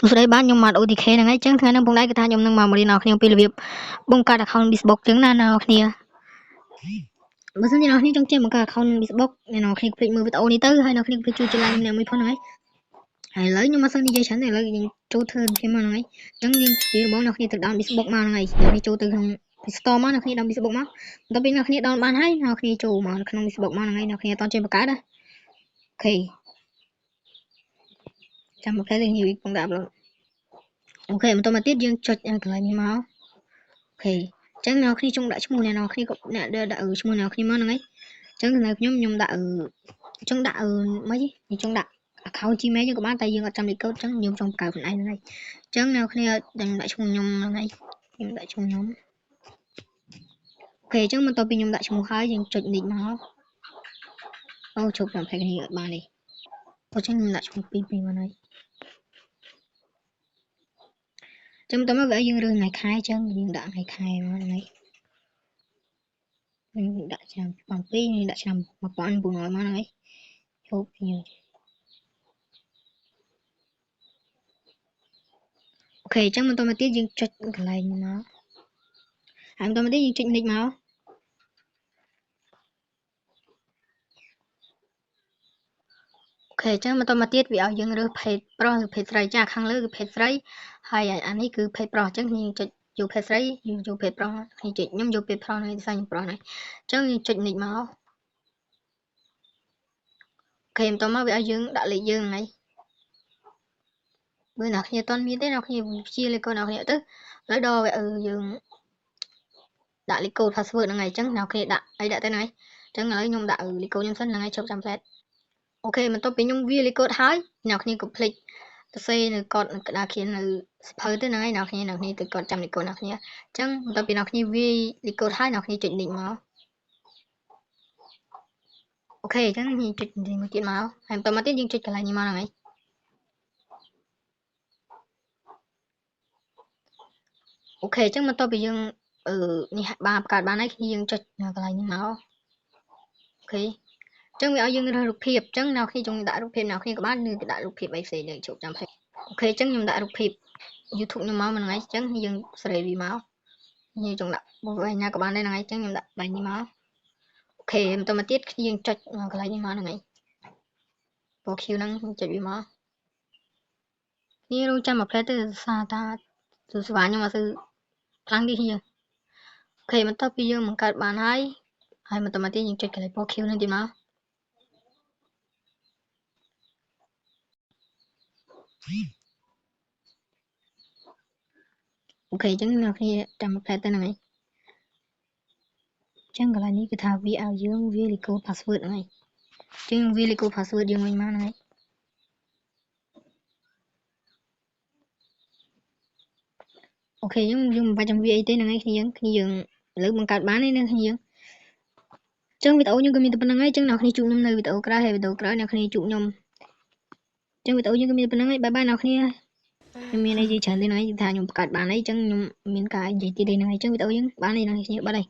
សួស្តីបាទខ្ញុំបាទ OTK ហ្នឹងហើយចឹងថ្ងៃនេះបងដៃគឺថាខ្ញុំនឹងមករៀនដល់គ្នាពីរបៀបបង្កើត account Facebook ចឹងណាអ្នកគ្នាបើសិនជាអ្នកគ្នាចង់ចេះបង្កើត account Facebook អ្នកគ្នាคลิกមើលវីដេអូនេះទៅហើយអ្នកគ្នាជួយចុច like ម្នាក់មួយផងហ្នឹងហើយឥឡូវខ្ញុំមកសិននិយាយច្រើនឥឡូវយើងចូលធ្វើពីមកហ្នឹងហើយចឹងយើងនិយាយបងអ្នកគ្នាទៅ down Facebook មកហ្នឹងហើយអ្នកគ្នាចូលទៅក្នុង Store មកអ្នកគ្នា down Facebook មកបន្ទាប់ពីអ្នកគ្នា down បានហើយអ្នកគ្នាចូលមកក្នុង Facebook មកហ្នឹងហើយអ្នកគ្នាអត់តចេះបង្កើតណាអូខេចាំមកផ្លែលេងនិយាយបងដាក់ upload អូខេបន្តមកទៀតយើងចុចកន្លែងនេះមកអូខេចឹងអ្នកគ្នាចង់ដាក់ឈ្មោះអ្នកគ្នាក៏អ្នកដាក់ឈ្មោះអ្នកគ្នាមកហ្នឹងហើយចឹងសម្រាប់ខ្ញុំដាក់ចង់ដាក់មិនចង់ដាក់ account Gmail យើងក៏បានតែយើងអត់ចាំលេខកូដចឹងខ្ញុំចង់បង្កើតខ្លួនឯងហ្នឹងហើយចឹងអ្នកគ្នាដាក់ឈ្មោះខ្ញុំហ្នឹងហើយខ្ញុំដាក់ឈ្មោះខ្ញុំអូខេចឹងបន្ទាប់ពីខ្ញុំដាក់ឈ្មោះហើយយើងចុចនេះមកអូជប់តាមផ្លែគ្នាអត់បានទេអូចឹងខ្ញុំដាក់ឈ្មោះ2មកហើយចឹងតើមកវាយើងរើសថ្ងៃខែចឹងយើងដាក់ថ្ងៃខែមកហ្នឹងហើយដាក់ឆ្នាំ7ដាក់ឆ្នាំ1900មកហ្នឹងហើយជប់ខ្ញុំអូខេចឹងបន្តមកទៀតយើងចុចកន្លែងមកហើយបន្តមកទៀតយើងចុចនេះមកអូខេចឹងបន្តមកទៀតវាឲ្យយើងរើសភេទប្រុសឬភេទស្រីចាខាងលើគឺភេទស្រីហើយអានេះគឺភេទប្រុសចឹងយើងចុចយកភេទស្រីយើងយកភេទប្រុសខ្ញុំចុចខ្ញុំយកភេទប្រុសហើយផ្សាយខ្ញុំប្រុសហើយចឹងយើងចុចនេះមកអូខេបន្តមកវាឲ្យយើងដាក់លេខយើងហ្នឹងបើអ្នកគ្នាអត់មានទេអ្នកគ្នាព្យាលេខកូដអ្នកគ្នាទៅឥឡូវដល់វាយើងដាក់លេខកូដ password ហ្នឹងហើយអញ្ចឹងអ្នកគ្នាដាក់អីដាក់ទៅហ្នឹងហើយអញ្ចឹងឥឡូវខ្ញុំដាក់លេខកូដខ្ញុំសិនហ្នឹងហើយជប់ចាំផ្លែតអូខេបន្ទាប់ពីខ្ញុំវាលេខកូដហើយអ្នកគ្នាកុំភ្លេចទៅសេនៅកូដក្តារខៀននៅសភៅទៅហ្នឹងហើយអ្នកគ្នាទៅកូដចាំលេខកូដអ្នកគ្នាអញ្ចឹងបន្ទាប់ពីអ្នកគ្នាវាលេខកូដហើយអ្នកគ្នាចុចនេះមកអូខេអញ្ចឹងយើងចុចនេះមួយទៀតមកហើយបន្តមកទៀតយើងចុចកន្លែងនេះមកហ្នឹងហើយអូខេអញ្ចឹងបន្ទាប់ពីយើងនេះបានបង្កើតបានហើយយើងចុចកន្លែងនេះមកអូខេអញ្ចឹងវាឲ្យយើងរើសរូបភាពអញ្ចឹងអ្នកគ្នាចង់ដាក់រូបភាពអ្នកគ្នាក៏បានឬដាក់រូបភាពអីផ្សេងលើជប់ចាំផ្លែអូខេអញ្ចឹងខ្ញុំដាក់រូបភាព YouTube ខ្ញុំមកហ្នឹងហើយអញ្ចឹងយើងសេរីវាមកខ្ញុំចង់ដាក់បែបណាក៏បានដែរហ្នឹងហើយអញ្ចឹងខ្ញុំដាក់បែបនេះមកអូខេបន្តមកទៀតយើងចុចកន្លែងនេះមកហ្នឹងហើយពណ៌ Q ហ្នឹងចុចវាមកនេះរងចាំមកផ្លែទៅសារតាសួរស្វាខ្ញុំអត់ទៅខ្លាំងនេះhere អូខេបន្ទាប់ពីយើងបង្កើតបានហើយបន្តមកទៀតយើងចុចកន្លែងពណ៌ Q ហ្នឹងទៀតមកអូខេអញ្ចឹងអ្នកគ្នាចាំមកផ្លែទៅហ្នឹងហើយអញ្ចឹងកន្លែងនេះគឺថាវាឲ្យយើងវាលេខកូដ password ហ្នឹងហើយអញ្ចឹងវាលេខកូដ password យើងវិញមកហ្នឹងហើយអូខេយើងមិនបាច់ចាំវាអីទេហ្នឹងហើយគ្នាយើងឥឡូវបង្កើតបានហើយហ្នឹងគ្នាយើងអញ្ចឹងវីដេអូខ្ញុំក៏មានតែប៉ុណ្្នឹងហើយអញ្ចឹងអ្នកគ្នាជួបខ្ញុំនៅវីដេអូក្រោយហើយវីដេអូក្រោយអ្នកគ្នាជួបខ្ញុំអញ្ចឹងវីដេអូយើងក៏មានតែប៉ុណ្្នឹងហើយបាយបាយអ្នកគ្នាខ្ញុំមានអីនិយាយច្រើនទេហ្នឹងហើយថាខ្ញុំបង្កើតបានហើយអញ្ចឹងខ្ញុំមានការនិយាយទៀតទេហ្នឹងហើយអញ្ចឹងវីដេអូយើងបានហើយអ្នកគ្នាបាត់ហើយ